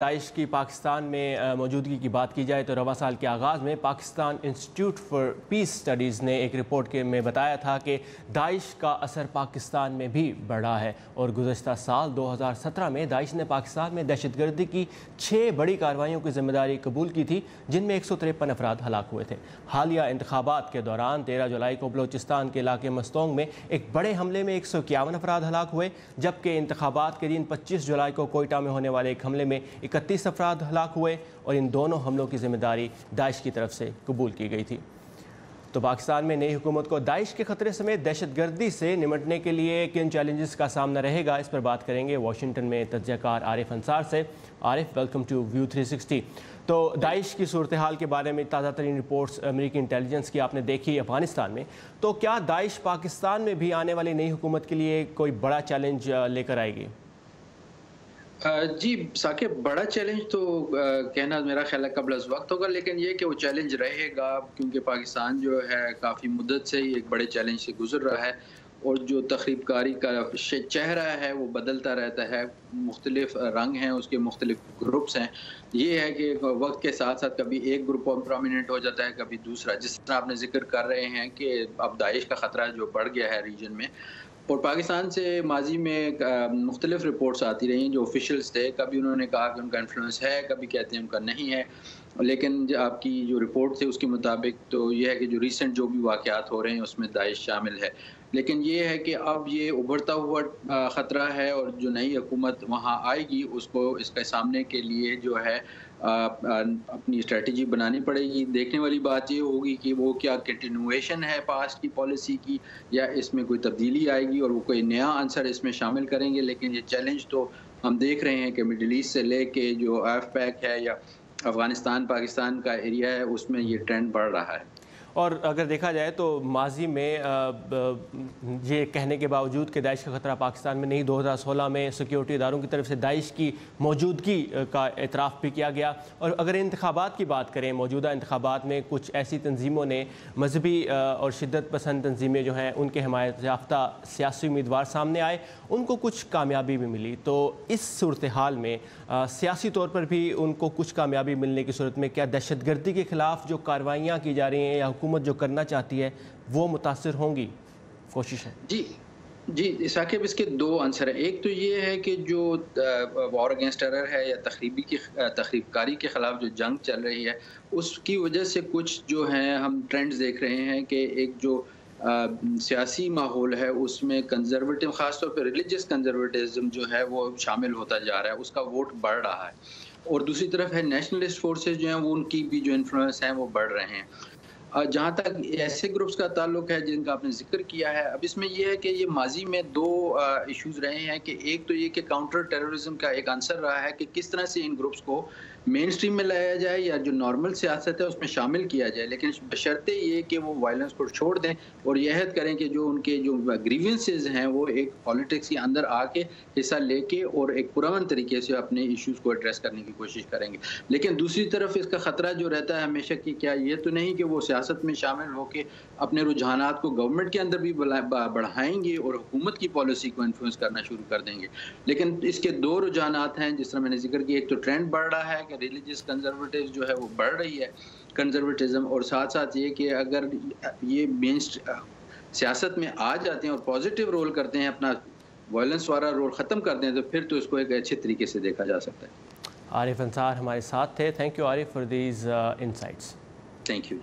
Daesh की पाकिस्तान में मौजूदगी की बात की जाए तो रवा साल के आगाज़ में Pakistan institute for piece studies ने एक रिपोर्ट में बताया था कि दाइश का असर पाकिस्तान में भी बढ़ा है और गुज़श्ता साल 2017 में दाइश ने पाकिस्तान में दहशतगर्दी की 6 बड़ी कार्रवाइयों की ज़िम्मेदारी कबूल की थी, जिनमें 153 अफराद हलाक हुए थे। हालिया इंतखाबात के दौरान 13 जुलाई को बलोचिस्तान के इलाके मस्तोंग में एक बड़े हमले में 151 अफराद हलाक हुए, जबकि इंतखाबात के दिन 25 जुलाई को कोयटा में होने वाले एक हमले में 31 अफराद हलाक हुए और इन दोनों हमलों की ज़िम्मेदारी दाइश की तरफ से कबूल की गई थी। तो पाकिस्तान में नई हुकूमत को दाइश के ख़तरे समेत दहशतगर्दी से निमटने के लिए किन चैलेंजेस का सामना रहेगा, इस पर बात करेंगे वाशिंगटन में तज्ज़ियाकार आरिफ अंसार से। Arif, welcome to view 360। तो दाइश की सूरत हाल के बारे में ताज़ा तरीन रिपोर्ट्स अमेरिकी इंटेलिजेंस की आपने देखी अफ़गानिस्तान में, तो क्या दाइश पाकिस्तान में भी आने वाली नई हुकूमत के लिए कोई बड़ा चैलेंज लेकर आएगी? जी साकिब, बड़ा चैलेंज तो कहना मेरा ख्याल है कबल अज़ वक्त होगा, लेकिन ये कि वो चैलेंज रहेगा क्योंकि पाकिस्तान जो है काफ़ी मुद्दत से ही एक बड़े चैलेंज से गुजर रहा है और जो तख़रीबकारी का चेहरा है वो बदलता रहता है। मुख्तलिफ रंग हैं, उसके मुख्तलिफ ग्रुप्स हैं। ये है कि वक्त के साथ साथ कभी एक ग्रुप प्रोमिनेंट हो जाता है, कभी दूसरा। जिस तरह आपने जिक्र कर रहे हैं कि अब दाइश का ख़तरा जो बढ़ गया है रीजन में, और पाकिस्तान से माजी में मुख्तलिफ रिपोर्ट्स आती रही जो ऑफिशियल्स थे। कभी उन्होंने कहा कि उनका इन्फ्लुएंस है, कभी कहते हैं उनका नहीं है। लेकिन आपकी जो रिपोर्ट थी उसके मुताबिक तो ये है कि जो रीसेंट जो भी वाक़यात हो रहे हैं उसमें दाइश शामिल है। लेकिन ये है कि अब ये उभरता हुआ ख़तरा है और जो नई हुकूमत वहाँ आएगी उसको इसके सामने के लिए जो है अपनी स्ट्रेटजी बनानी पड़ेगी। देखने वाली बात ये होगी कि वो क्या कंटिन्यूएशन है पास्ट की पॉलिसी की, या इसमें कोई तब्दीली आएगी और वो कोई नया आंसर इसमें शामिल करेंगे। लेकिन ये चैलेंज तो हम देख रहे हैं कि मिडल ईस्ट से लेके जो AFPAC है या अफ़गानिस्तान पाकिस्तान का एरिया है उसमें ये ट्रेंड बढ़ रहा है। और अगर देखा जाए तो माजी में ये कहने के बावजूद कि दाइश का ख़तरा पाकिस्तान में नहीं, 2016 में सिक्योरिटी इदारों की तरफ से दाइश की मौजूदगी का एतराफ़ भी किया गया। और अगर इंतखाबात की बात करें, मौजूदा इंतखाबात में कुछ ऐसी तंजीमों ने, मजहबी और शिद्दत पसंद तंजीमें जो हैं उनके हिमायत याफ्ता सियासी उम्मीदवार सामने आए, उनको कुछ कामयाबी भी मिली। तो इस सूरत हाल में सियासी तौर पर भी उनको कुछ कामयाबी मिलने की सूरत में क्या दहशतगर्दी के ख़िलाफ़ जो कार्रवाइयाँ की जा रही हैं या हुकूमत जो करना चाहती है वो मुतासिर होंगी कोशिश है? जी साकिब, इसके दो आंसर हैं। एक तो ये है कि जो वॉर अगेंस्ट टेरर है या तखरीबकारी के ख़िलाफ़ जो जंग चल रही है उसकी वजह से कुछ जो हैं हम ट्रेंड्स देख रहे हैं कि एक जो सियासी माहौल है उसमें कंजर्वेटिव, ख़ासतौर पर रिलीजियस कंजर्वेटिज़म जो है वो शामिल होता जा रहा है, उसका वोट बढ़ रहा है। और दूसरी तरफ है नेशनलिस्ट फोर्सेस जो हैं वो उनकी भी जो इन्फ्लुएंस है वो बढ़ रहे हैं। जहाँ तक ऐसे ग्रुप्स का ताल्लुक है जिनका आपने जिक्र किया है, अब इसमें यह है कि ये माजी में दो इश्यूज रहे हैं कि एक तो ये कि काउंटर टेररिज्म का एक आंसर रहा है कि किस तरह से इन ग्रुप्स को मेन स्ट्रीम में लाया जाए या जो नॉर्मल सियासत है उसमें शामिल किया जाए, लेकिन बशर्ते ये कि वो वायलेंस को छोड़ दें और यह अहद करें कि जो उनके जो ग्रीवेंसेस हैं वो एक पॉलिटिक्स के अंदर आके हिस्सा लेके और एक पुरअमन तरीके से अपने इश्यूज को एड्रेस करने की कोशिश करेंगे। लेकिन दूसरी तरफ इसका ख़तरा जो रहता है हमेशा कि क्या ये तो नहीं कि वो सियासत में शामिल होकर अपने रुझानात को गवर्नमेंट के अंदर भी बढ़ाएंगे और हुकूमत की पॉलिसी को इन्फ्लुएंस करना शुरू कर देंगे। लेकिन इसके दो रुझानात हैं जिस तरह मैंने जिक्र किया। एक तो ट्रेंड बढ़ रहा है कि रिलीजियस कंजर्वेटिव जो है वो बढ़ रही है कंजर्वेटिज्म, और साथ साथ ये कि अगर ये मेन सियासत में आ जाते हैं और पॉजिटिव रोल करते हैं, अपना वायलेंस वाला रोल ख़त्म करते हैं, तो फिर तो इसको एक अच्छे तरीके से देखा जा सकता है। आरिफ अंसार हमारे साथ थे। Thank you Arif for these insights. Thank you.